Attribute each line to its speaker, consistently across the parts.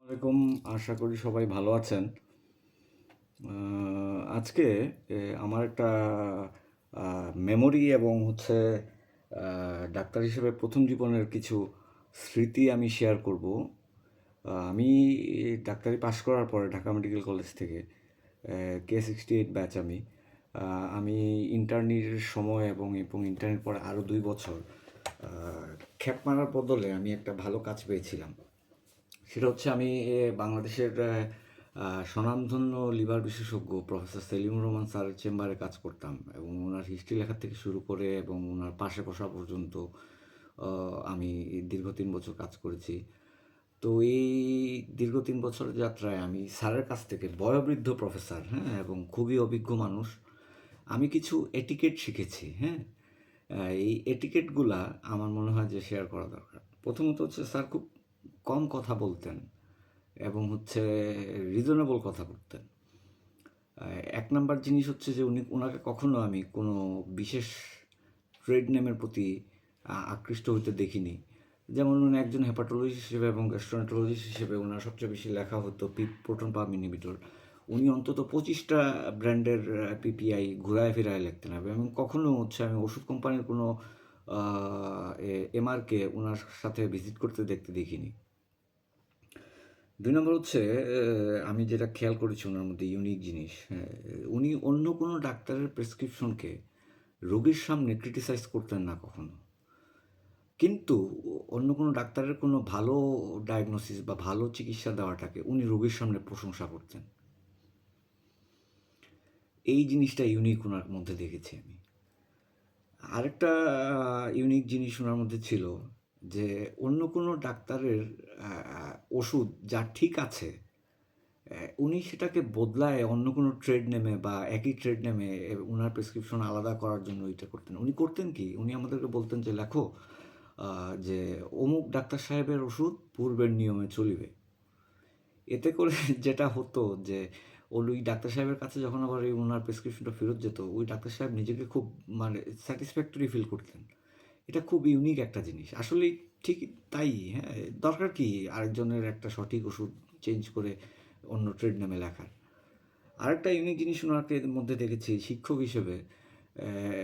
Speaker 1: আসসালামাইকুম। আশা করি সবাই ভালো আছেন। আজকে আমার একটা মেমোরি এবং ডাক্তার হিসেবে প্রথম জীবনের কিছু স্মৃতি আমি শেয়ার করব। আমি ডাক্তারি পাশ করার পরে ঢাকা মেডিকেল কলেজ থেকে K68 ব্যাচ আমি। আমি ইন্টার্নির সময় এবং ইন্টার্নির পরে আরও 2 বছর খ্যাপ মারার বদলে আমি একটা ভালো কাজ পেয়েছিলাম। সেটা হচ্ছে আমি বাংলাদেশের স্বনামধন্য লিভার বিশেষজ্ঞ প্রফেসর সেলিমুর রহমান স্যারের চেম্বারে কাজ করতাম এবং ওনার হিস্ট্রি লেখা থেকে শুরু করে এবং ওনার পাশে বসা পর্যন্ত আমি দীর্ঘ 3 বছর কাজ করেছি। তো এই দীর্ঘ 3 বছরের যাত্রায় আমি স্যারের কাছ থেকে বয়োবৃদ্ধ প্রফেসর, হ্যাঁ, এবং খুবই অভিজ্ঞ মানুষ, আমি কিছু এটিকেট শিখেছি, হ্যাঁ। এই এটিকেটগুলা আমার মনে হয় যে শেয়ার করা দরকার। প্রথমত হচ্ছে স্যার খুব কম কথা বলতেন এবং রিজনেবল কথা বলতেন। এক নাম্বার জিনিস হচ্ছে যে ওনাকে কখনো আমি কোনো বিশেষ ট্রেড নেমের প্রতি আকৃষ্ট হতে দেখিনি। যেমন উনি একজন হেপাটোলজিস্ট হিসেবে এবং গ্যাস্ট্রোএন্টারোলজিস্ট হিসেবে ওনার সবচেয়ে বেশি লেখা হতো প্রোটন পাম্প ইনহিবিটর। উনি অন্তত 25টা ব্র্যান্ডের পিপিআই ঘুরায় ফিরায় লিখতেন এবং কখনো আমি ওষুধ কোম্পানির কোনো এমআরকে ওনার সাথে ভিজিট করতে দেখতে দেখিনি। 2 নম্বর হচ্ছে আমি যেটা খেয়াল করেছি ওনার মধ্যে ইউনিক জিনিস, হ্যাঁ, উনি অন্য কোনো ডাক্তারের প্রেসক্রিপশনকে রোগীর সামনে ক্রিটিসাইজ করতেন না কখনো। কিন্তু অন্য কোনো ডাক্তারের কোনো ভালো ডায়াগনোসিস বা ভালো চিকিৎসা দেওয়াটাকে উনি রোগীর সামনে প্রশংসা করতেন। এই জিনিসটা ইউনিক ওনার মধ্যে দেখেছি আমি। আরেকটা ইউনিক জিনিস ওনার মধ্যে ছিল যে অন্য কোনো ডাক্তারের ওষুধ যা ঠিক আছে, উনি সেটাকে বদলায় অন্য কোনো ট্রেড নেমে বা একই ট্রেড নেমে উনার প্রেসক্রিপশন আলাদা করার জন্য এটা করতেন। উনি করতেন কি? উনি আমাদেরকে বলতেন যে লেখো যে অমুক ডাক্তার সাহেবের ওষুধ পূর্বের নিয়মে চলিবে। এতে করে যেটা হতো যে ওই ডাক্তার সাহেবের কাছে যখন আবার এই ওনার প্রেসক্রিপশনটা ফেরত যেত, ওই ডাক্তার সাহেব নিজেকে খুব মানে স্যাটিসফ্যাক্টরি ফিল করতেন। এটা খুব ইউনিক একটা জিনিস। আসলেই ঠিক তাই, হ্যাঁ, দরকার কি আরেকজনের একটা সঠিক ওষুধ চেঞ্জ করে অন্য ট্রেড নেমে লেখার। আরেকটা ইউনিক জিনিস ওনাকে মধ্যে দেখেছি শিক্ষক হিসেবে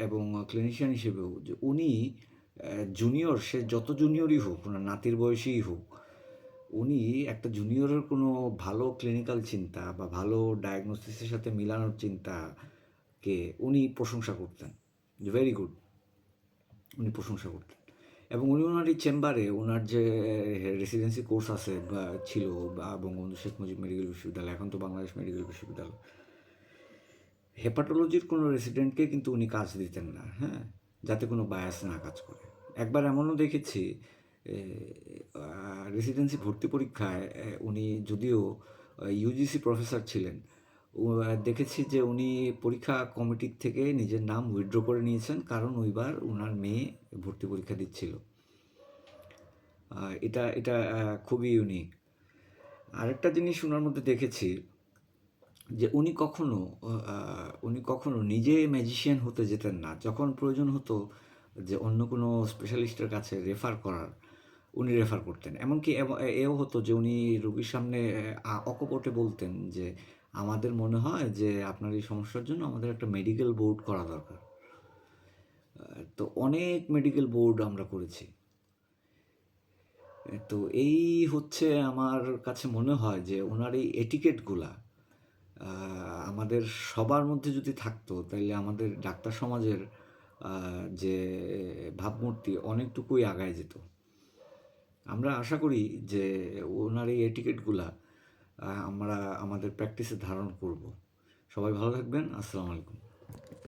Speaker 1: এবং ক্লিনিশিয়ান হিসেবেও, যে উনি জুনিয়র, সে যত জুনিয়রই হোক, ওনার নাতির বয়সীই হোক, উনি একটা জুনিয়রের কোনো ভালো ক্লিনিক্যাল চিন্তা বা ভালো ডায়াগনোসিসের সাথে মিলানোর চিন্তাকে উনি প্রশংসা করতেন। ভেরি গুড, উনি প্রশংসা করতেন। এবং উনি ওনার এই চেম্বারে ওনার যে রেসিডেন্সি কোর্স আছে বা ছিল বা বঙ্গবন্ধু শেখ মুজিব মেডিকেল বিশ্ববিদ্যালয়, এখন তো বাংলাদেশ মেডিকেল বিশ্ববিদ্যালয়, হেপাটোলজির কোনো রেসিডেন্টকে কিন্তু উনি কাজ দিতেন না, হ্যাঁ, যাতে কোনো বায়াস না কাজ করে। একবার এমনও দেখেছি রেসিডেন্সি ভর্তি পরীক্ষায় উনি যদিও ইউজিসি প্রফেসর ছিলেন, দেখেছি যে উনি পরীক্ষা কমিটির থেকে নিজের নাম উইথড্র করে নিয়েছেন, কারণ ওইবার ওনার মেয়ে ভর্তি পরীক্ষা দিচ্ছিল। এটা এটা খুবই ইউনিক। আরেকটা জিনিস ওনার মধ্যে দেখেছি যে উনি কখনো নিজে ম্যাজিশিয়ান হতে যেতেন না। যখন প্রয়োজন হতো যে অন্য কোনো স্পেশালিস্টের কাছে রেফার করার, উনি রেফার করতেন। এমনকি এও হতো যে উনি রোগীর সামনে অকপটে বলতেন যে আমাদের মনে হয় যে আপনার এই সমস্যার জন্য আমাদের একটা মেডিকেল বোর্ড করা দরকার। তো অনেক মেডিকেল বোর্ড আমরা করেছি। তো এই হচ্ছে আমার কাছে মনে হয় যে ওনার এই এটিকেটগুলা আমাদের সবার মধ্যে যদি থাকতো, তাইলে আমাদের ডাক্তার সমাজের যে ভাবমূর্তি অনেকটুকুই আগায় যেত। আমরা আশা করি যে ওনার এই এটিকেটগুলা আমরা আমাদের প্র্যাকটিসে ধারণ করব। সবাই ভালো থাকবেন। আসসালামু আলাইকুম।